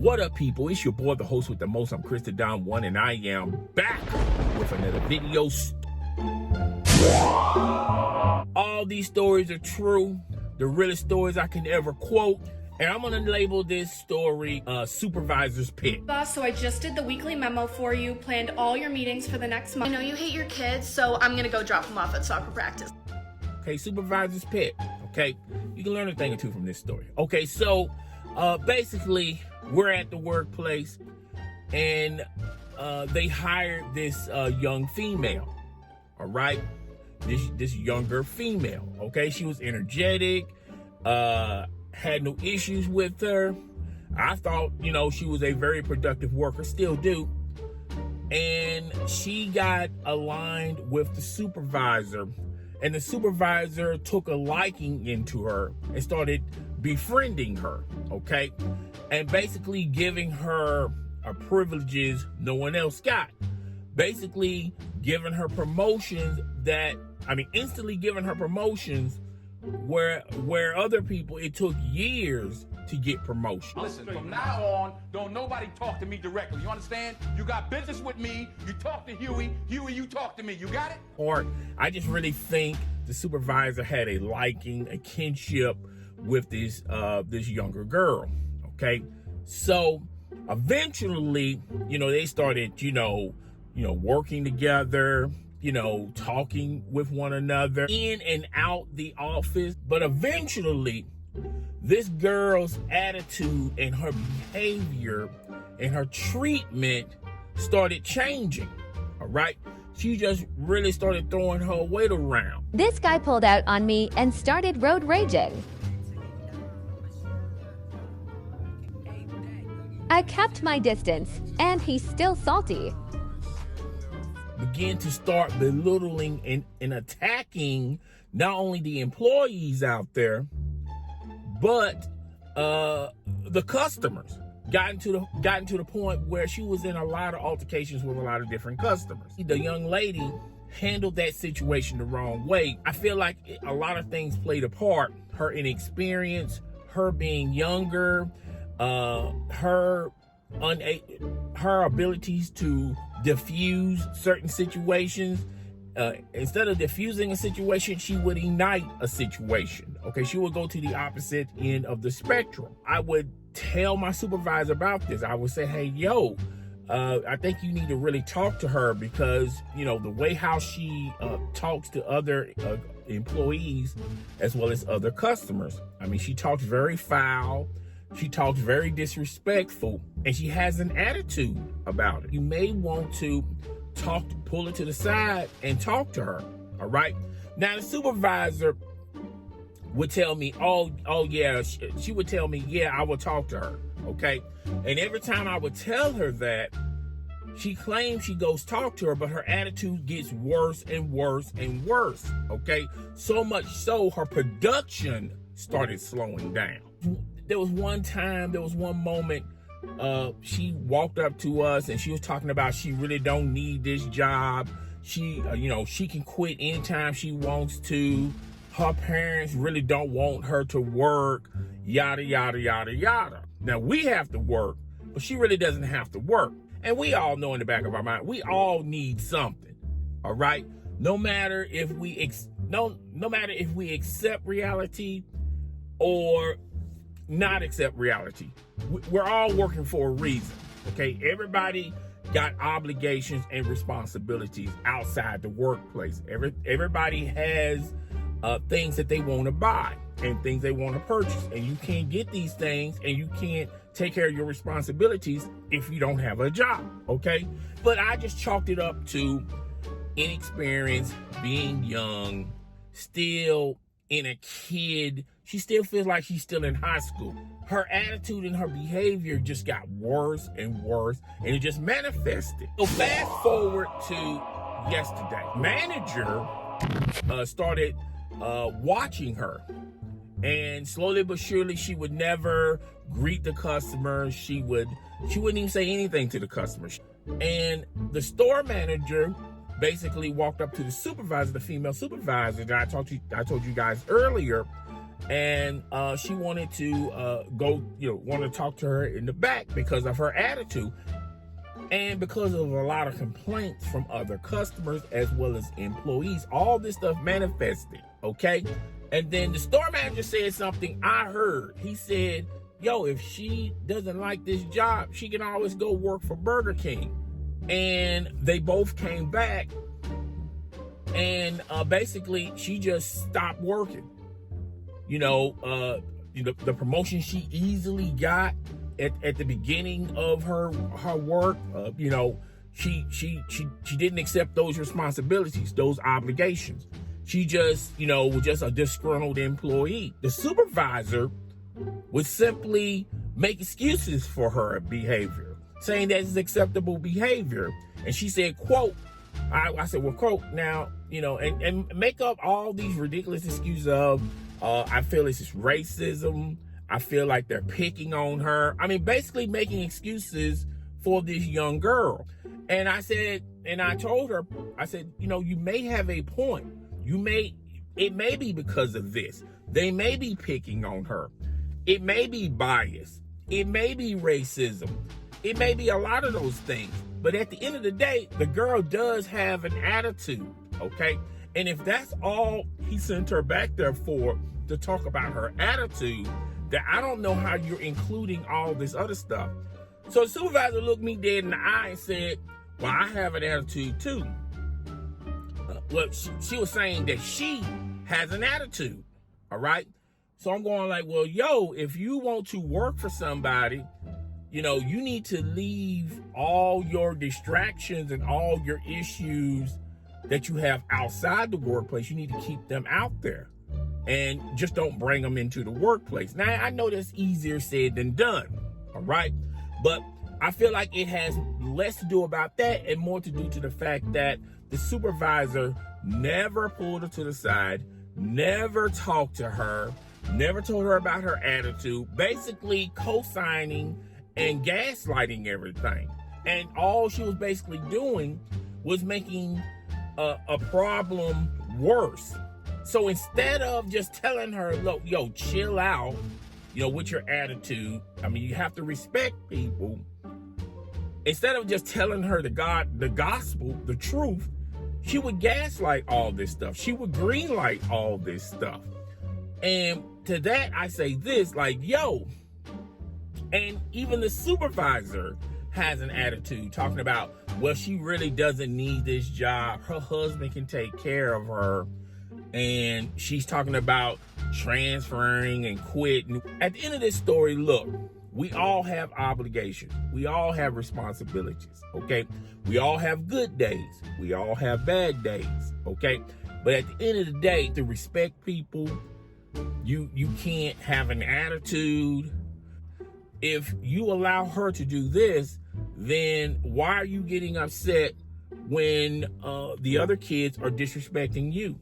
What up, people? It's your boy, the host with the most. I'm Chris the Don One, and I am back with another video. All these stories are true, the realest stories I can ever quote, and I'm gonna label this story Supervisor's Pet. Boss, so I just did the weekly memo for you, planned all your meetings for the next month. I know you hate your kids, so I'm gonna go drop them off at soccer practice. Okay, Supervisor's Pet. Okay, you can learn a thing or two from this story. Okay, so basically, we're at the workplace, and they hired this young female. All right, this younger female. Okay, she was energetic, had no issues with her. I thought, she was a very productive worker, still do. And she got aligned with the supervisor, and the supervisor took a liking into her and started befriending her, okay? And basically giving her privileges no one else got. Basically giving her promotions instantly giving her promotions where other people, it took years to get promotion. Listen, from now on, don't nobody talk to me directly. You understand? You got business with me. You talk to Huey. Huey, you talk to me. You got it? Or I just really think the supervisor had a liking, a kinship with this younger girl. Okay, so eventually, they started, working together, talking with one another in and out the office. But eventually, this girl's attitude and her behavior and her treatment started changing. All right, she just really started throwing her weight around. This guy pulled out on me and started road raging. I kept my distance, and he's still salty. Began to start belittling and attacking not only the employees out there, but the customers. Gotten to the point where she was in a lot of altercations with a lot of different customers. The young lady handled that situation the wrong way. I feel like a lot of things played a part. Her inexperience, her being younger, her abilities to diffuse certain situations. Instead of diffusing a situation, she would ignite a situation. Okay, she would go to the opposite end of the spectrum. I would tell my supervisor about this. I would say, hey, I think you need to really talk to her, because the way how she talks to other employees as well as other customers. She talks very foul. She talks very disrespectful, and she has an attitude about it. You may want to pull her to the side and talk to her. All right. Now the supervisor would tell me, she would tell me, yeah, I will talk to her. Okay. And every time I would tell her that, she claims she goes talk to her, but her attitude gets worse and worse and worse. Okay. So much so her production started slowing down. There was one moment, she walked up to us and she was talking about she really don't need this job. She, she can quit anytime she wants to. Her parents really don't want her to work, yada, yada, yada, yada. Now we have to work, but she really doesn't have to work. And we all know in the back of our mind, we all need something. All right. No matter if we accept reality or not accept reality, we're all working for a reason. Okay, everybody got obligations and responsibilities outside the workplace. Everybody has things that they want to buy and things they want to purchase, and you can't get these things and you can't take care of your responsibilities if you don't have a job. Okay, but I just chalked it up to inexperience, being young, still in a kid. She still feels like she's still in high school. Her attitude and her behavior just got worse and worse, and it just manifested. So fast forward to yesterday. Manager started watching her, and slowly but surely she would never greet the customers. She wouldn't even say anything to the customers. And the store manager basically walked up to the supervisor, the female supervisor that I told you guys earlier, and she wanted to want to talk to her in the back because of her attitude and because of a lot of complaints from other customers as well as employees. All this stuff manifested, okay? And then the store manager said something I heard. He said, yo, if she doesn't like this job, she can always go work for Burger King. And they both came back, and basically she just stopped working. The promotion she easily got at the beginning of her work, she didn't accept those responsibilities, those obligations. She just, was just a disgruntled employee. The supervisor would simply make excuses for her behavior, saying that it's acceptable behavior. And she said, quote, I said, well, quote, now, and make up all these ridiculous excuses of, I feel it's just racism. I feel like they're picking on her. I mean, basically making excuses for this young girl. And I told her, I said, you may have a point. It may be because of this. They may be picking on her. It may be bias. It may be racism. It may be a lot of those things. But at the end of the day, the girl does have an attitude, okay? And if that's all he sent her back there for, to talk about her attitude, that I don't know how you're including all this other stuff. So the supervisor looked me dead in the eye and said, well, I have an attitude too. Well, she was saying that she has an attitude, all right? So I'm going like, well, yo, if you want to work for somebody, you need to leave all your distractions and all your issues that you have outside the workplace. You need to keep them out there and just don't bring them into the workplace. Now, I know that's easier said than done, all right? But I feel like it has less to do about that and more to do to the fact that the supervisor never pulled her to the side, never talked to her, never told her about her attitude, basically co-signing and gaslighting everything. And all she was basically doing was making a problem worse. So instead of just telling her, look, yo, chill out, with your attitude, I mean, you have to respect people. Instead of just telling her the gospel, the truth, she would gaslight all this stuff. She would greenlight all this stuff. And to that, I say this, like, yo, and even the supervisor has an attitude talking about, well, she really doesn't need this job. Her husband can take care of her. And she's talking about transferring and quitting. At the end of this story, look, we all have obligations. We all have responsibilities, okay? We all have good days. We all have bad days, okay? But at the end of the day, to respect people, you can't have an attitude. If you allow her to do this, then why are you getting upset when the other kids are disrespecting you?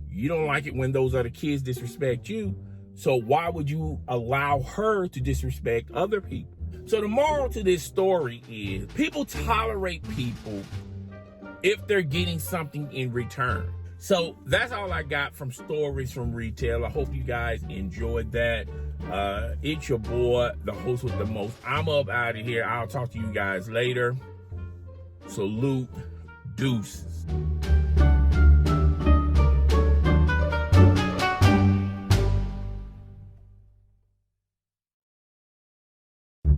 You don't like it when those other kids disrespect you. So why would you allow her to disrespect other people? So the moral to this story is people tolerate people if they're getting something in return. So that's all I got from Stories from Retail. I hope you guys enjoyed that. It's your boy, the host with the most. I'm up out of here. I'll talk to you guys later. Salute. Deuces.